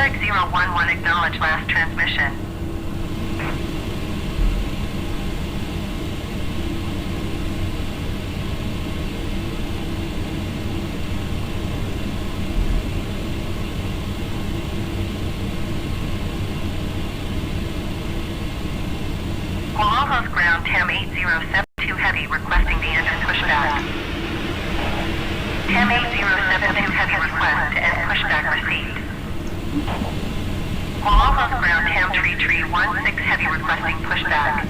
Varig 011, acknowledge last transmission. Guarulhos ground TAM 8072 heavy requesting the engine pushback. TAM 8072 heavy request and pushback received. Guarulhos ground TAM 3316 heavy requesting pushback.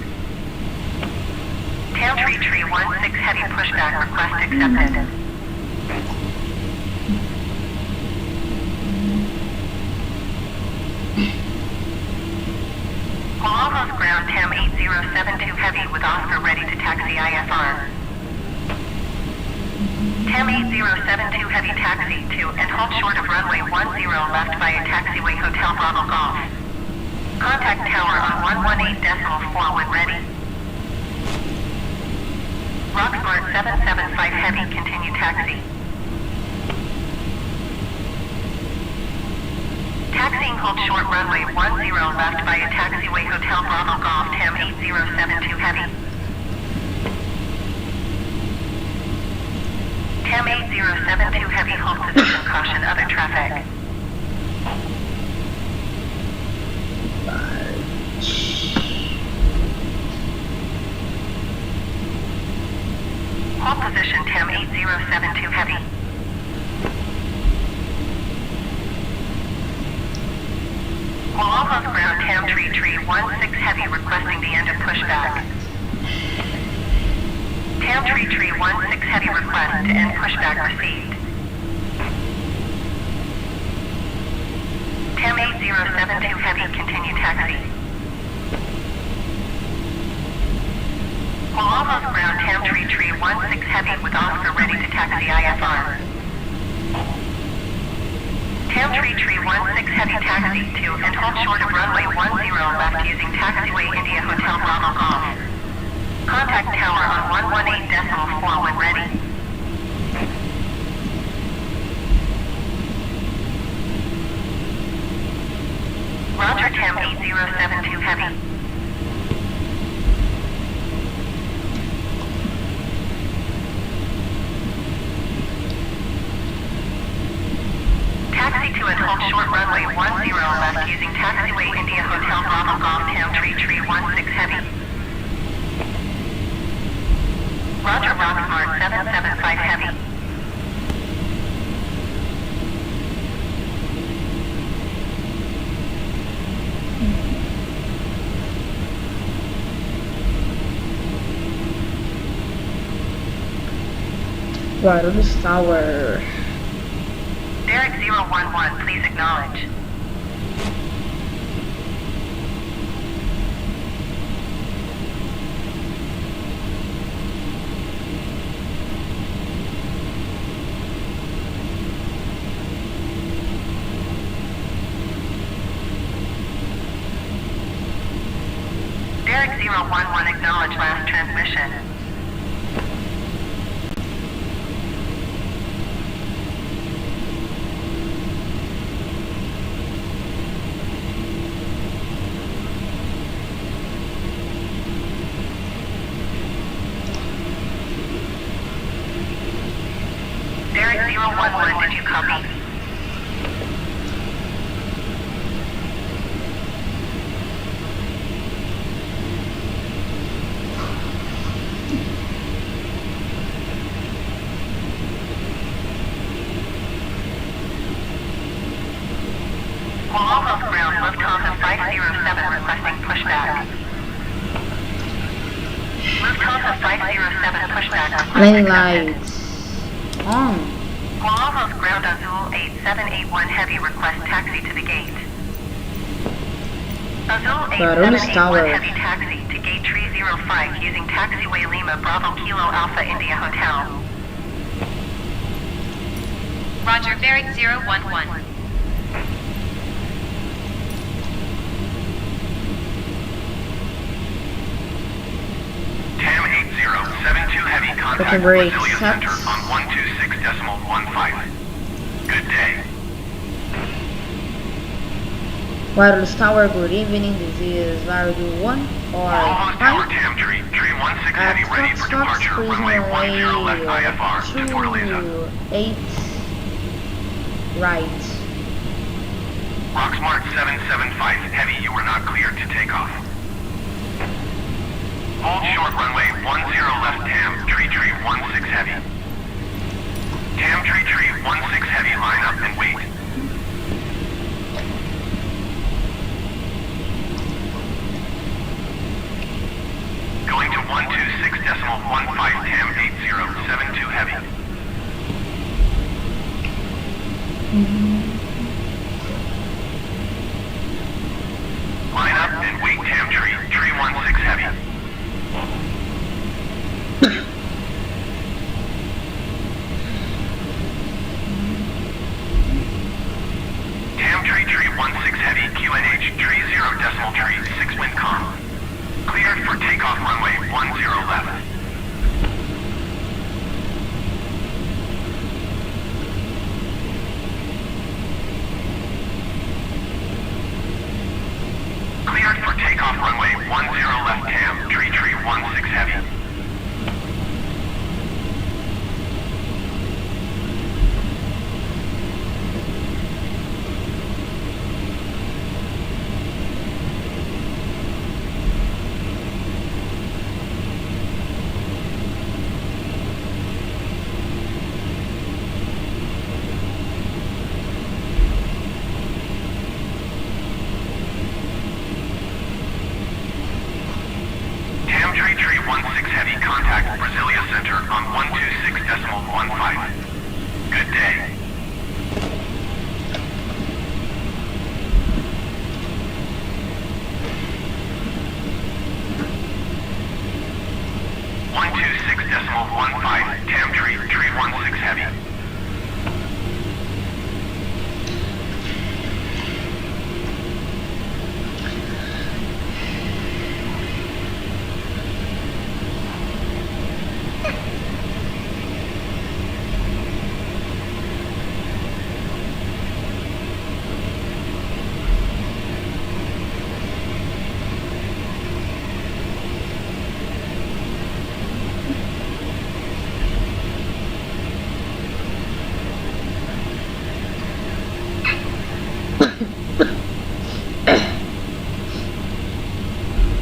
TAM 3316 heavy pushback request accepted. Guarulhos ground TAM 8072 heavy with Oscar ready to taxi IFR. TAM 8072 heavy taxi to and hold short of runway 10 left via taxiway Hotel Bravo Golf. Contact tower on 118.4 when ready. Rocksmart 775 heavy continue taxi. Taxiing hold short runway 10 left via taxiway Hotel Bravo Golf TAM 8072 heavy. TAM 8072 heavy hold position caution other traffic. Hold position TAM 8072 heavy. Guarulhos ground TAM 3316 heavy requesting the end of pushback. TAM 3316 heavy request to end pushback received. TAM 8072 heavy continue taxi. Guarulhos ground TAM 3316 heavy with Oscar ready to taxi IFR. TAM 3316 heavy taxi to and hold short of runway 10 left using taxiway India Hotel Bravo Golf. Contact tower on 118.4 when ready. Roger TAM 8072 heavy. Taxi to and hold short runway 10 left using taxiway India Hotel Bravo Golf TAM 3316 heavy. Roger Rocksmart 775 heavy. Guarulhos Tower. Varig 011, please acknowledge. Varig 011, acknowledge last transmission. Varig 011, did you copy? Guarulhos ground Lufthansa 507 requesting pushback. Lufthansa 507 pushback request Lane accepted. lights on. Guarulhos ground Azul 8781 heavy request taxi to the gate. Azul Guarulhos 8781 Tower. heavy taxi to gate 305 using taxiway Lima Bravo Kilo Alpha India Hotel. Roger, Varig 011. TAM 8072 heavy contact the brakes, Brazilian Center that's- on 126.15. Good day. Guarulhos Tower, good evening. This is Varig 1 or Guarulhos Tower, 5. Tam Tree 16 Heavy, ready for Stop, departure. cruising Runway 10 away left IFR to Fortaleza. 28 right. Rocksmart 775 Heavy, you are not cleared to take off. Hold short runway 10 left Tam Tree 16 Heavy. Tam Tree 16 Heavy, line up and wait. Going to 126.15 Tam 8072 Heavy. Line up and wait Tam Tree 16 Heavy. Tam Tree 16 Heavy, QNH 30.3 wind calm. Cleared for takeoff runway 10 left. Cleared for takeoff runway 10 left Tam, Tree 16 Heavy. Tam Tree 16 Heavy, contact Brasilia Center on 126.15. Good day. Tam Tree 16 Heavy.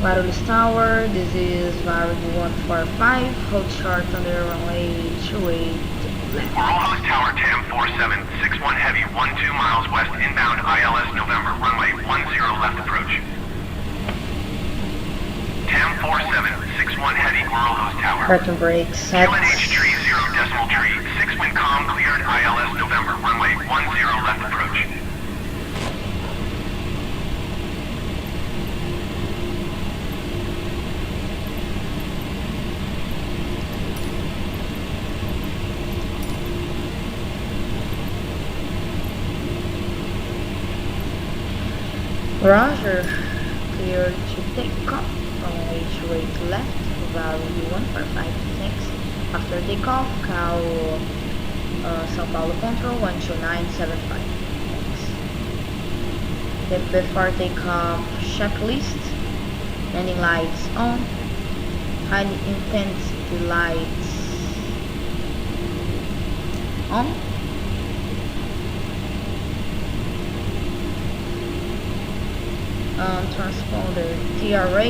Guarulhos Tower, this is Varig 145. Hold short under runway 28 left. Guarulhos Tower, Tam 4761 Heavy, 12 miles west inbound ILS November, runway 10 left approach. Tam 4761 Heavy, Guarulhos Tower. Curtain brakes set. QNH 30.3, 6 wind calm, cleared ILS November, runway 10 left approach. Roger. Clear to take off. Runway 28 left. Varig 145. After takeoff, call São Paulo Control 12975. Thanks. Before takeoff, checklist. Landing lights on. High intensity lights on. Transponder TRA.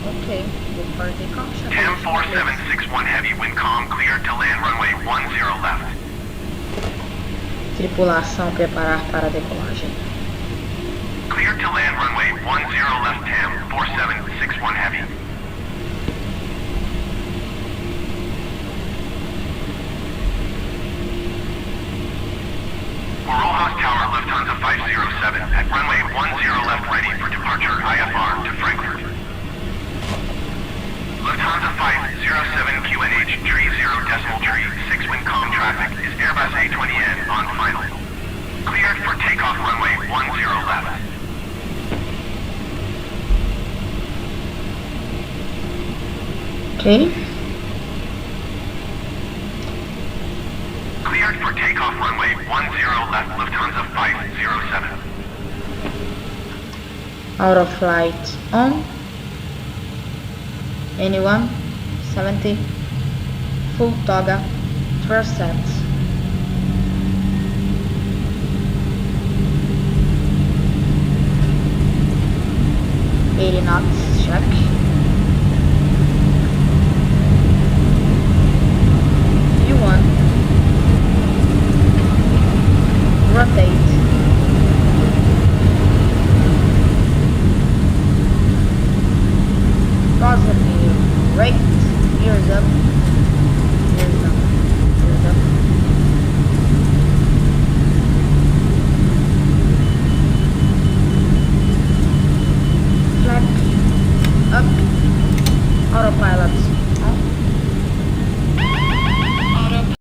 Okay, before takeoff. Tam 4761 Heavy, wind calm, cleared to land runway 10 left. Tripulação preparar para a decolagem. Cleared to land runway 10 left Tam 4761 Heavy. Guarulhos Tower, Lufthansa 507 at runway 10 left, ready for departure IFR to Frankfurt. Lufthansa 507 QNH 30.3, 6 wind calm traffic is Airbus A20N on final. Cleared for takeoff runway 10 left. Okay. Cleared for takeoff runway 10 left Lufthansa 507. Auto flight on. Anyone? 70. Full toga. First set. 80 knots, check.